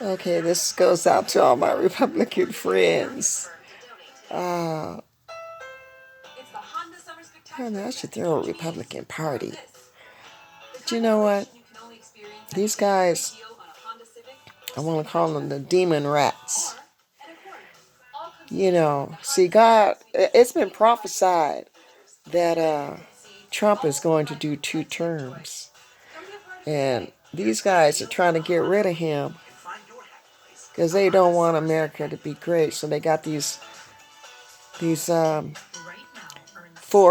Okay, this goes out to all my Republican friends. Uh, I don't know, I should throw a Republican party. But you know what? These guys, I want to call them the demon rats. You know, see, God, it's been prophesied that Trump is going to do 2 terms. And these guys are trying to get rid of him because they don't want America to be great. So they got these 4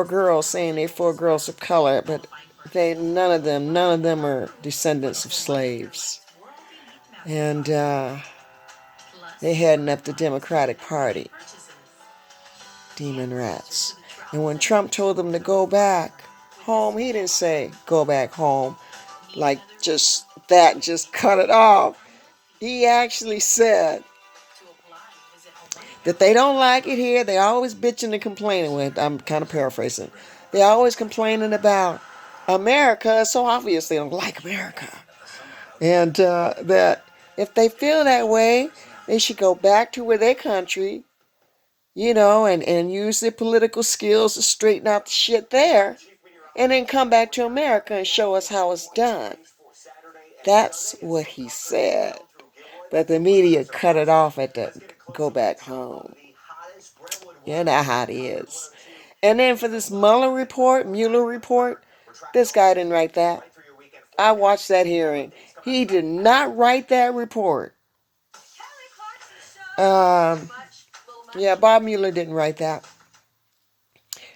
girls saying they're 4 girls of color, but none of them are descendants of slaves. And they heading up the Democratic Party. Demon rats. And when Trump told them to go back home, he didn't say go back home like just that, just cut it off. He actually said that they don't like it here. They always bitching and complaining. With I'm kind of paraphrasing. They always complaining about America, so obviously they don't like America. And that if they feel that way, they should go back to where their country, and use their political skills to straighten out the shit there, and then come back to America and show us how it's done. That's what he said. But the media cut it off at the go back home. You know how it is. And then for this Mueller report, this guy didn't write that. I watched that hearing. He did not write that report. Yeah, Bob Mueller didn't write that.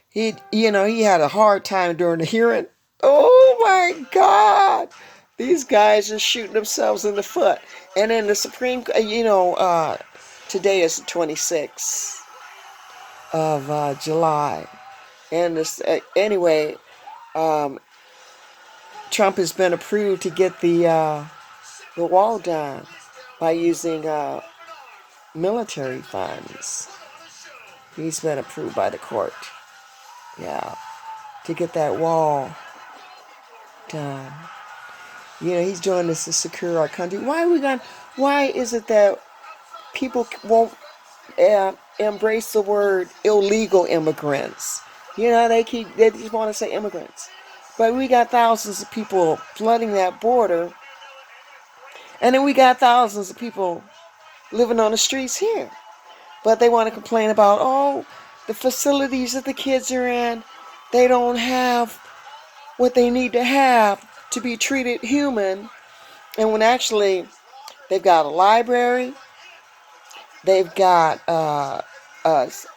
He had a hard time during the hearing. Oh my God. These guys are shooting themselves in the foot. And then the Supreme, today is the 26th of July. And this, anyway, Trump has been approved to get the wall done by using military funds. He's been approved by the court. Yeah, to get that wall done. He's doing this to secure our country. Why is it that people won't embrace the word illegal immigrants? They just want to say immigrants. But we got thousands of people flooding that border, and then we got thousands of people living on the streets here. But they want to complain about, the facilities that the kids are in, they don't have what they need to have to be treated human. And when actually they've got a library, they've got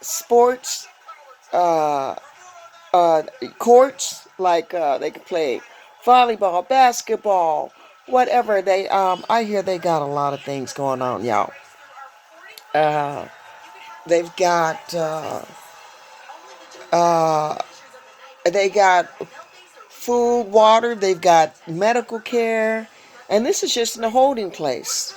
sports courts, like they can play volleyball, basketball, whatever. I hear they got a lot of things going on, y'all. They've got they got food, water, they've got medical care, and this is just in a holding place.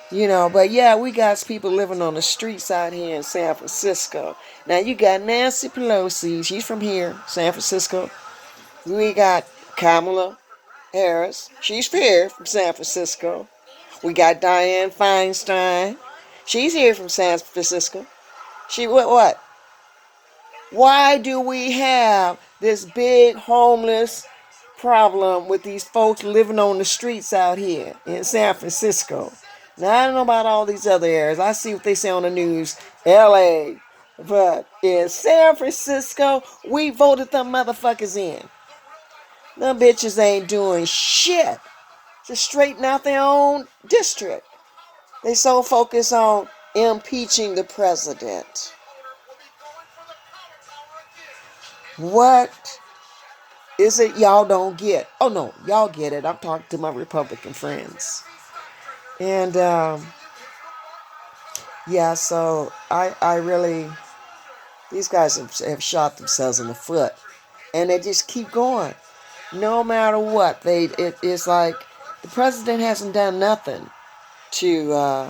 But yeah, we got people living on the streets out here in San Francisco. Now you got Nancy Pelosi, she's from here, San Francisco. We got Kamala Harris, she's here from San Francisco. We got Dianne Feinstein, she's here from San Francisco. She what? Why do we have this big homeless problem with these folks living on the streets out here in San Francisco? Now, I don't know about all these other areas. I see what they say on the news, LA. But in San Francisco, we voted them motherfuckers in. Them bitches ain't doing shit to straighten out their own district. They so focused on impeaching the president. What is it y'all don't get? Oh no, y'all get it. I'm talking to my Republican friends. And yeah, so I really, these guys have shot themselves in the foot, and they just keep going, no matter what. It's like the president hasn't done nothing to.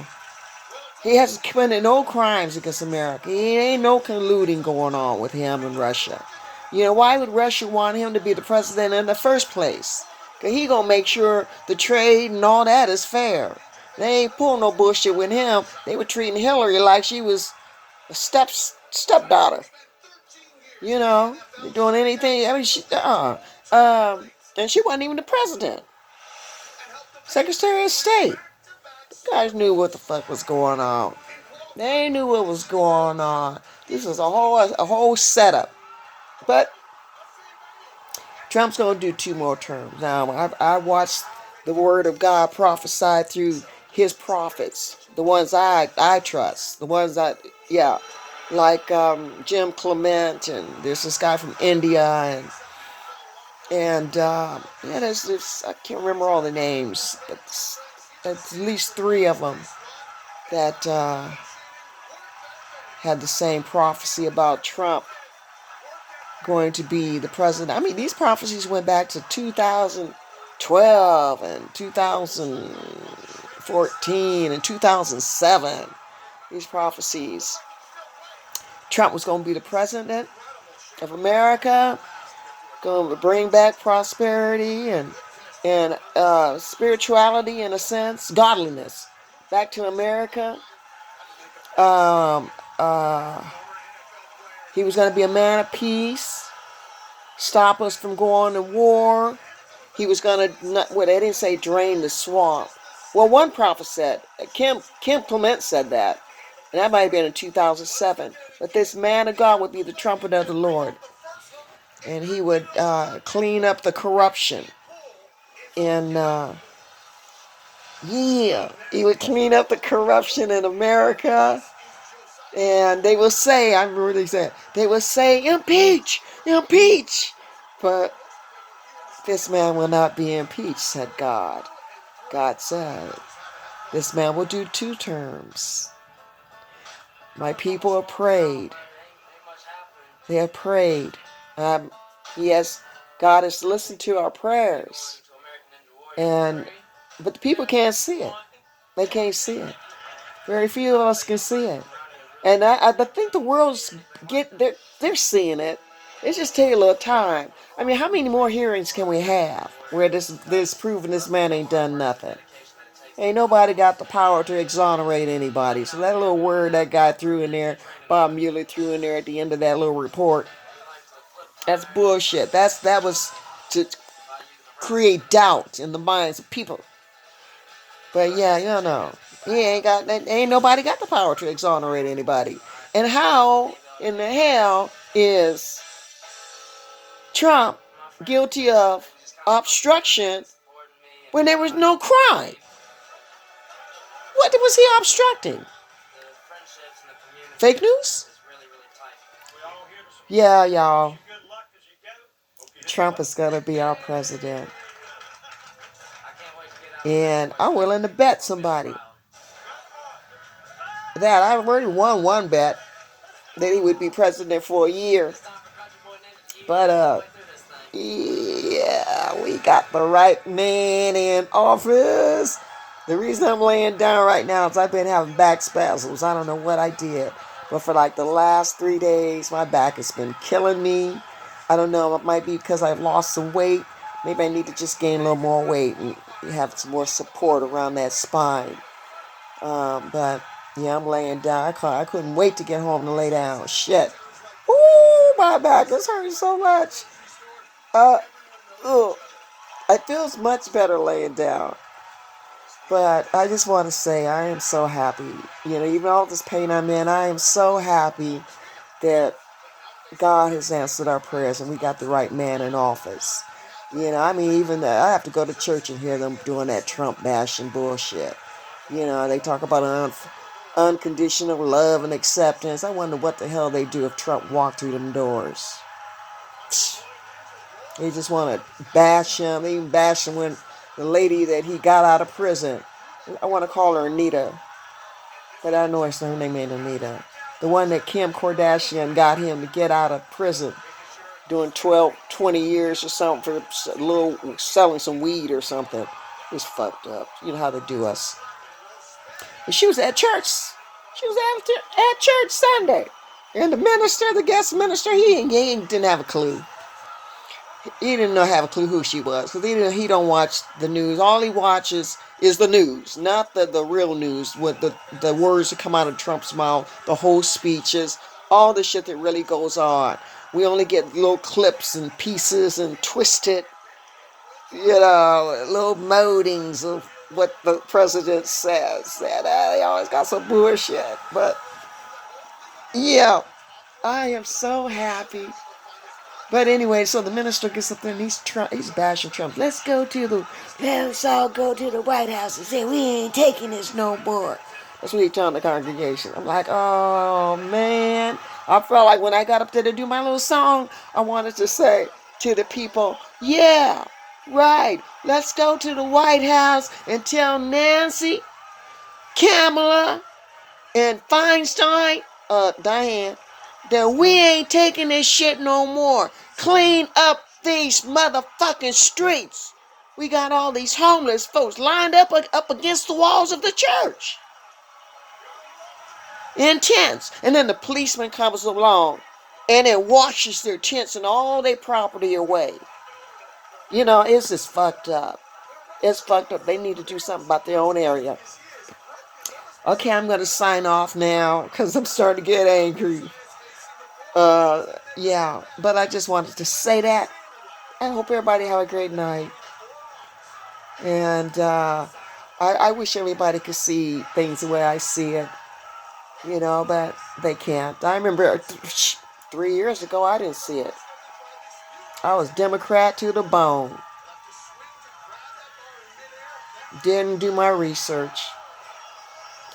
He hasn't committed no crimes against America. He ain't no colluding going on with him and Russia. Why would Russia want him to be the president in the first place? Cause he gonna make sure the trade and all that is fair. They ain't pulling no bullshit with him. They were treating Hillary like she was a stepdaughter. You know, they're doing anything. I mean, and she wasn't even the president. Secretary of State. You guys knew what the fuck was going on. They knew what was going on. This was a whole setup. But Trump's gonna do 2 more terms. Now I watched the word of God prophesied through his prophets, the ones I trust, the ones that like Jim Clement, and there's this guy from India, and there's I can't remember all the names, but at least 3 of them that had the same prophecy about Trump going to be the president. I mean, these prophecies went back to 2012 and 2014 and 2007. These prophecies. Trump was going to be the president of America, going to bring back prosperity and spirituality, in a sense, godliness back to America. He was going to be a man of peace, stop us from going to war. He was going to, they didn't say drain the swamp. Well, one prophet said, Kim Clement said that, and that might have been in 2007. But this man of God would be the trumpet of the Lord, and he would clean up the corruption. And he would clean up the corruption in America. And they will say, I remember they said, they will say, impeach, impeach. But this man will not be impeached, said God. God said, this man will do 2 terms. My people have prayed. They have prayed. God has listened to our prayers. But the people can't see it. They can't see it. Very few of us can see it. And I think the world's they're seeing it. It's just taking a little time. I mean, how many more hearings can we have where this proving this man ain't done nothing? Ain't nobody got the power to exonerate anybody. So that little word that guy threw in there, Bob Mueller threw in there at the end of that little report, that's bullshit. That was to create doubt in the minds of people. But yeah, ain't nobody got the power to exonerate anybody. And how in the hell is Trump guilty of obstruction when there was no crime? What was he obstructing? Fake news? Yeah, y'all. Trump is going to be our president. And I'm willing to bet somebody that I've already won one bet that he would be president for a year. But we got the right man in office. The reason I'm laying down right now is I've been having back spasms. I don't know what I did, but for like the last 3 days, my back has been killing me. I don't know. It might be because I've lost some weight. Maybe I need to just gain a little more weight and have some more support around that spine. But yeah, I'm laying down. I couldn't wait to get home to lay down. Shit. Ooh, my back is hurting so much. It feels much better laying down. But I just want to say I am so happy. Even all this pain I'm in, I am so happy that God has answered our prayers and we got the right man in office. Even I have to go to church and hear them doing that Trump bashing bullshit. They talk about unconditional love and acceptance. I wonder what the hell they do if Trump walked through them doors. They just want to bash him. They even bash him when the lady that he got out of prison, I want to call her Anita, but I know her name ain't Anita. The one that Kim Kardashian got him to get out of prison, doing 20 years or something for selling some weed or something. It was fucked up. You know how they do us. And she was at church. She was at church Sunday. And the guest minister, he didn't have a clue. He didn't know have a clue who she was because he don't watch the news. All he watches is the news, not the real news. With the words that come out of Trump's mouth, the whole speeches, all the shit that really goes on. We only get little clips and pieces and twisted, little moldings of what the president says. And he always got some bullshit. But yeah, I am so happy. But anyway, so the minister gets up there and he's bashing Trump. Let's all go to the White House and say we ain't taking this no more. That's what he telling the congregation. I'm like, oh man. I felt like when I got up there to do my little song, I wanted to say to the people, yeah, right. Let's go to the White House and tell Nancy, Kamala, and Feinstein, Diane, that we ain't taking this shit no more. Clean up these motherfucking streets. We got all these homeless folks lined up against the walls of the church in tents. And then the policeman comes along and it washes their tents and all their property away. It's just fucked up. It's fucked up. They need to do something about their own area. Okay, I'm going to sign off now because I'm starting to get angry. Yeah, but I just wanted to say that. I hope everybody have a great night. And I wish everybody could see things the way I see it, but they can't. I remember 3 years ago, I didn't see it. I was Democrat to the bone. Didn't do my research.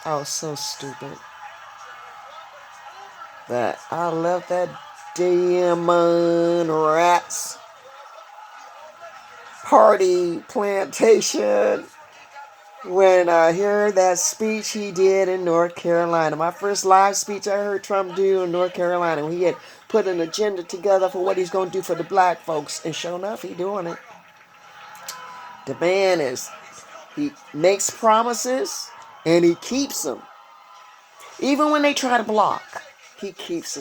I was so stupid. But I left that damn rats party plantation when I heard that speech he did in North Carolina. My first live speech I heard Trump do in North Carolina, when he had put an agenda together for what he's going to do for the black folks. And sure enough, he's doing it. The man he makes promises and he keeps them. Even when they try to block, he keeps them.